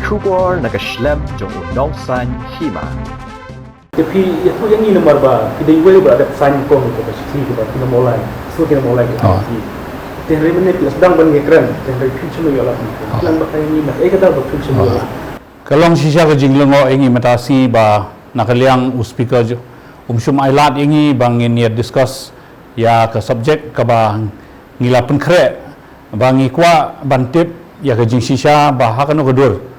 Kubor nakaslem jong unausan hima. Tapi itu yang ini nomor ba, kita juga berada sign kong itu pasti kita mulai, so kita mulai kita. Jadi mana kita sedang bergerak, jadi future ni ialah plan bakal ini, kata future ni ialah. Kalong sisa ke jinglengo ingi matasi ba nakaliang speaker jo sum ailat ingi bangin ya discuss ya ke subjek ka ba ngila penkre bangi kwa bantip ya ke jing sisa ba hakano kedur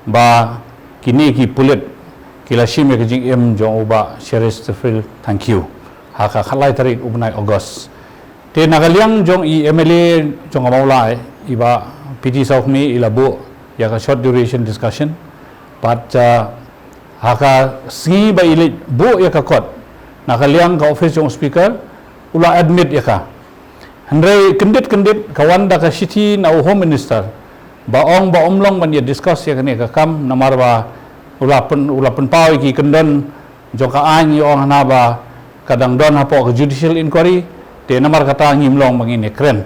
ba kini ki pulit kila shim ya ke jing em jo ba sheris tefil thank you haka khalai tarik ubnai August te nakaliang jong i MLA jong maulai iba PT Saukmi ilabu ya ka short duration discussion but haka singi ba ilit bu ya ka kot nakaliang ka office yung speaker ula admit ya ka handai kendit kawan da ka city na home minister ba omlong ban ya discuss ya kani ka kam namar ba ula pen pau ki kendon jong ka an yung hana ba kadang don hapo ka judicial inquiry te namar kata ngimlong mangini kren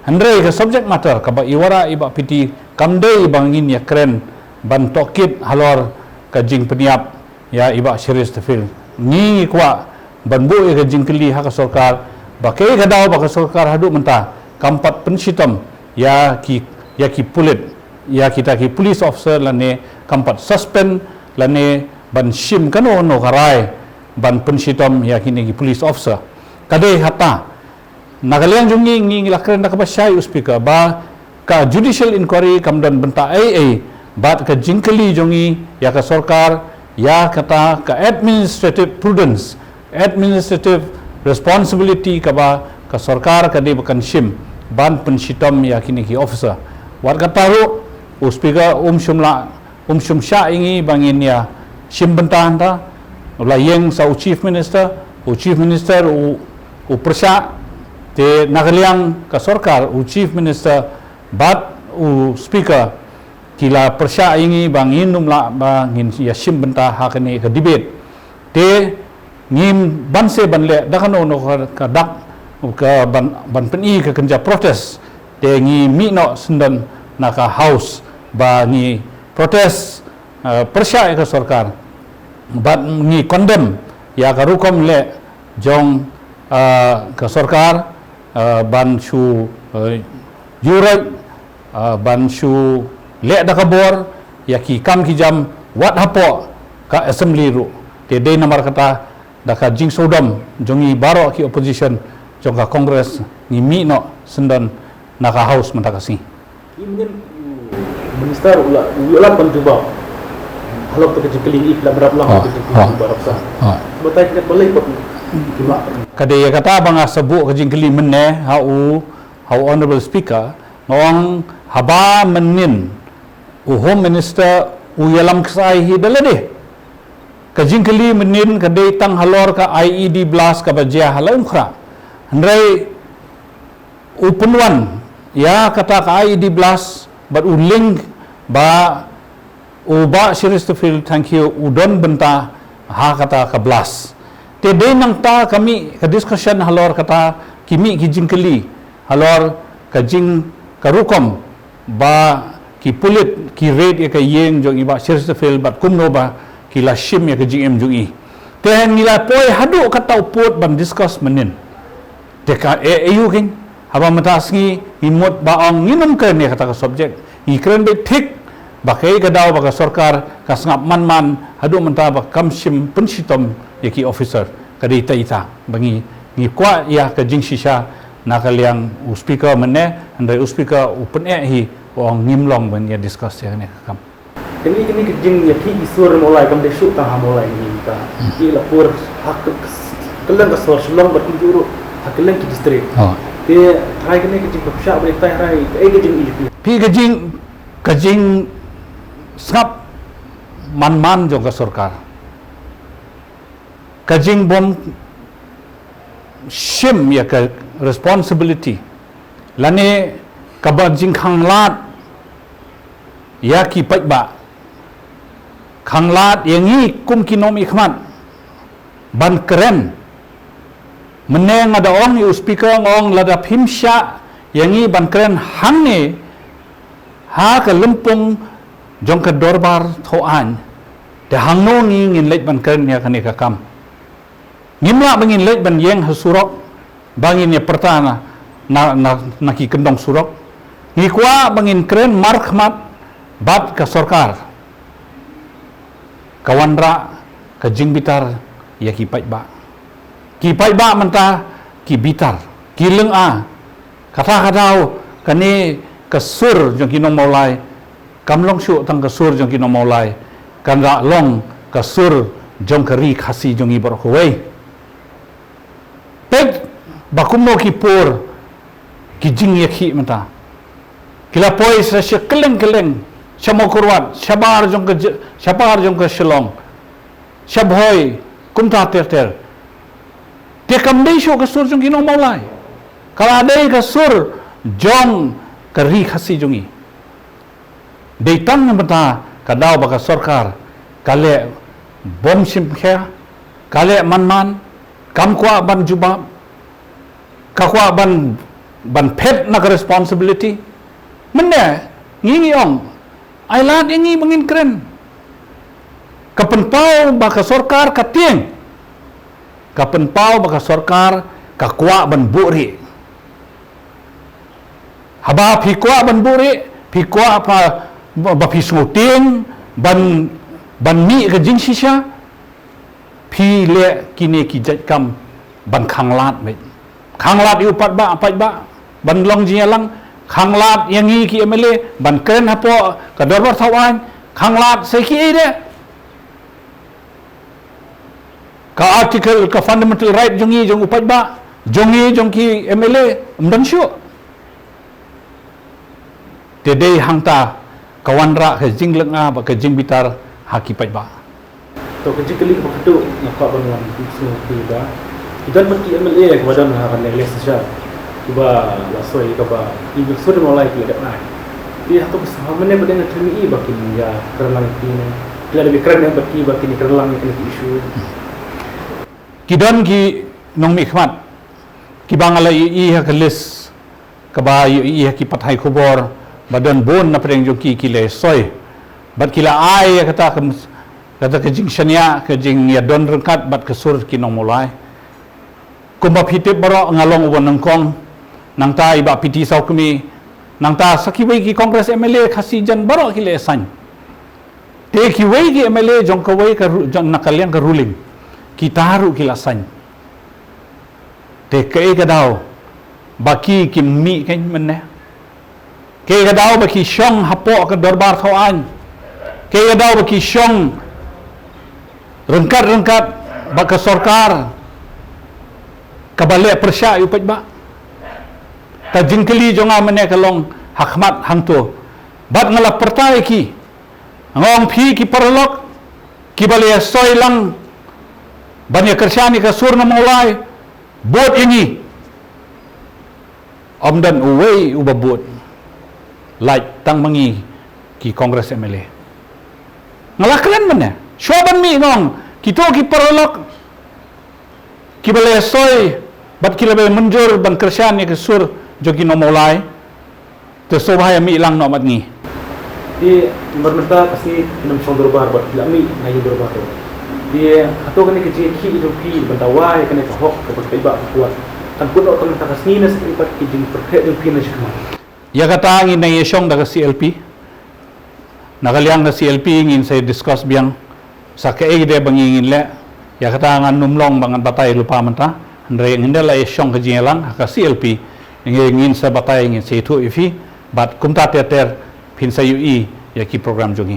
handai ka subject matter ka ba iwara iba piti kamdei bangin ya kren ban tokit halor ka jing peniap ya iba series tefil ni kwa ban bu ka jing keli ha ka sarkar ba ke ka daw ba ka sarkar hadu menta kampat pensitam ya ki pulit ya kita ki police officer lane kampat suspend lane ban shim kano no karai ban pensitam ya kini ki police officer kade hata nagalian jungi ngi lakren da ka ba syai speaker ba ka judicial inquiry kamdan benta AA bat ka jingkeli jongi ya ka sarkar ya kata ka administrative prudence administrative responsibility ka ba ka sarkar ka di bakan shim ban pensitam ya kini ki officer wat kata ru speaker sum sya ingi bangin ya shim bentahan ta ula yeng sa chief minister u persya te nagaliang ka sarkar chief minister bat speaker kila persya ingi bangin numla bangin ya shim benta hakani ka debate te ngim banse banle dakano no ka dak ka ban peni ka kenja protes te ngi mino sendan naka house ba ngi protes persya ka sarkar bat ngi condemn ya ka rukom le jong ka sarkar ban su jurai ban su le da kabor ya ki kam ki jam wat hapo ka assembly ru te de namar kata da ka jing sodom jongi baro ki opposition jong ka congress ni mino sendan naka house mentakasi Ini minister ula pencoba halap ke keling ikla berapa lama ke barapsa batai kat balai pun kade ya kata banga sebu ke jingkeli menne how honorable speaker ngong haba menin home minister yalam kesai hi dalade ka jingkeli menin ka de tang halor ka IED blast ka bajia halaum khra handrai upunwan ya kata ka IED blast but link ba series to feel thank you udon benta ha kata ka blast te de nang ta kami ka discussion halor kata kimi ki jingkeli halor ka jing karukom ba ki pulit ki rate ka yeng jong iba series to feel but kumno ba ki la shim ya ka jing jong i te ngila poi hadu kata uput ban discuss menin te ka eu king haba matasngi imot baong nginum ke ne kata ka subject i kren be tik ba kai ka daw ba ka sarkar ka sngap man hadu menta ba kamshim pensitom ya ki officer ka de ita bangi ni kwa ya ka jing shisha nakaliang speaker menne andai speaker open hi wong ngimlong ban ya discuss ya ne kam kini kejing ya ki isur mulai kam de syuk ta mulai ni ka ki lapor hak kelang ka sor sulong bat juru hak kelang ki district te hai kini kejing kapsha bre tai rai kejing i pi kejing sap man jo ka sarkar kejing bom shim ya ka responsibility lane kabajing khanglat ya ki paiba khanglat yangi kum kinom ikhman ban keren meneng ada ong yu speaker ngong lada himsya yangi ban keren hangne ha ka lempung jong ke dorbar thoan de hangno ngin leit ban kern ya kan ekakam ngimla bangin leit ban yeng hasurok bangin ya pertana na ki kendong surok ngikwa bangin kren markhmat bat ka sarkar kawanra ka jingbitar ya ki pai ba manta ki bitar ki leng a kata kadau kani kasur jong kinong maulai kamlong syu tang kasur jong kinong maulai kan ra long kasur jong kari khasi jong ibor khoi pek bakumno ki por ki jing yakhi mata kila poi sa keleng syamo kurwat syabar jong ke shalong syabhoi kumta ter dia kamdei syu kasur jong kinong maulai kala dei kasur jong kari khasi jongi deitan mata kadau baka sarkar kale bom simkha kale man kamkwa ban jubab kakwa ban pet na responsibility mende ngingi ong ailat ingi bangin keren kapenpau baka sarkar katieng kapenpau baka sarkar kakwa ban buri haba phikwa ban buri phikwa ba phismuting ban mi ka jing shisha phi le kine ki jatkam ban khanglat me khanglat yu pat ba ban long jialang khanglat yangi ki emele ban kren hapo ka dorbar thawan khanglat se ki ide ka article ka fundamental right jongi jong upat ba jongi jong ki emele mdan syu Tedei hangta kawanra ke jing lenga ba ke jing bitar haki pai ba to ke jikali ba khatu nakwa banwan bisu ba idan mati MLA ke badan ha kan les sha ba la soi ka ba ibu sur mulai ke dak nai dia hatu sahamane badan termi ba kin ya kerlang kini kila lebih keren yang baki ba kini kerlang kini isu kidan ki nong mi khmat ki bangala i ha ke les ka ba i ha ki pathai khobor badan bon na preng joki kile soy bat kila ai kata ke jing shania ke jing ya don rengkat bat ke sur kinong mulai kumba phitip baro ngalong ubon nangkong nang ta iba piti sau kumi nang ta sakiwei ki kongres MLA khasi jan baro kile san te ki wei ki MLA jong ka wei ka jong nakaliang ka ruling ki taru kila san te ke ka dau baki ki mi kan menne ke gadau baki syong hapo ke dorbar thawan ke gadau baki syong rengkat baka sarkar kabale persya yu pajba ta jingkeli jonga mene kalong hakmat hangto bat ngala pertai ki ngong phi ki parlok ki bale soilang banya kersyani ka surna mulai bot ini omdan uwei ubabot like tang mangi ki kongres MLA ngalaklan mana shoban mi ngong kito ki parolok ki bale soy bat ki lebe menjur ban kersan ni ke sur jogi no mulai to sobhaya mi lang no mat ngi di mermenta pasti enam song dorbar bat lami ngai dorbar di atau kan ke ki jogi bantawai kan ke hok ke ba kuat kan pun otom ta kasni nas ipat ki jing perkhe jing pin nas ya kata ngin na yeshong daga CLP nakaliang na CLP ngin say discuss biang sa kaig de bangingin le ya kata ngan numlong bangan batay lupa manta andre ngin la yeshong ka jingelang ka CLP ngin sa batay ngin say tu ifi bat kumta ter pin sa UI ya ki program jongi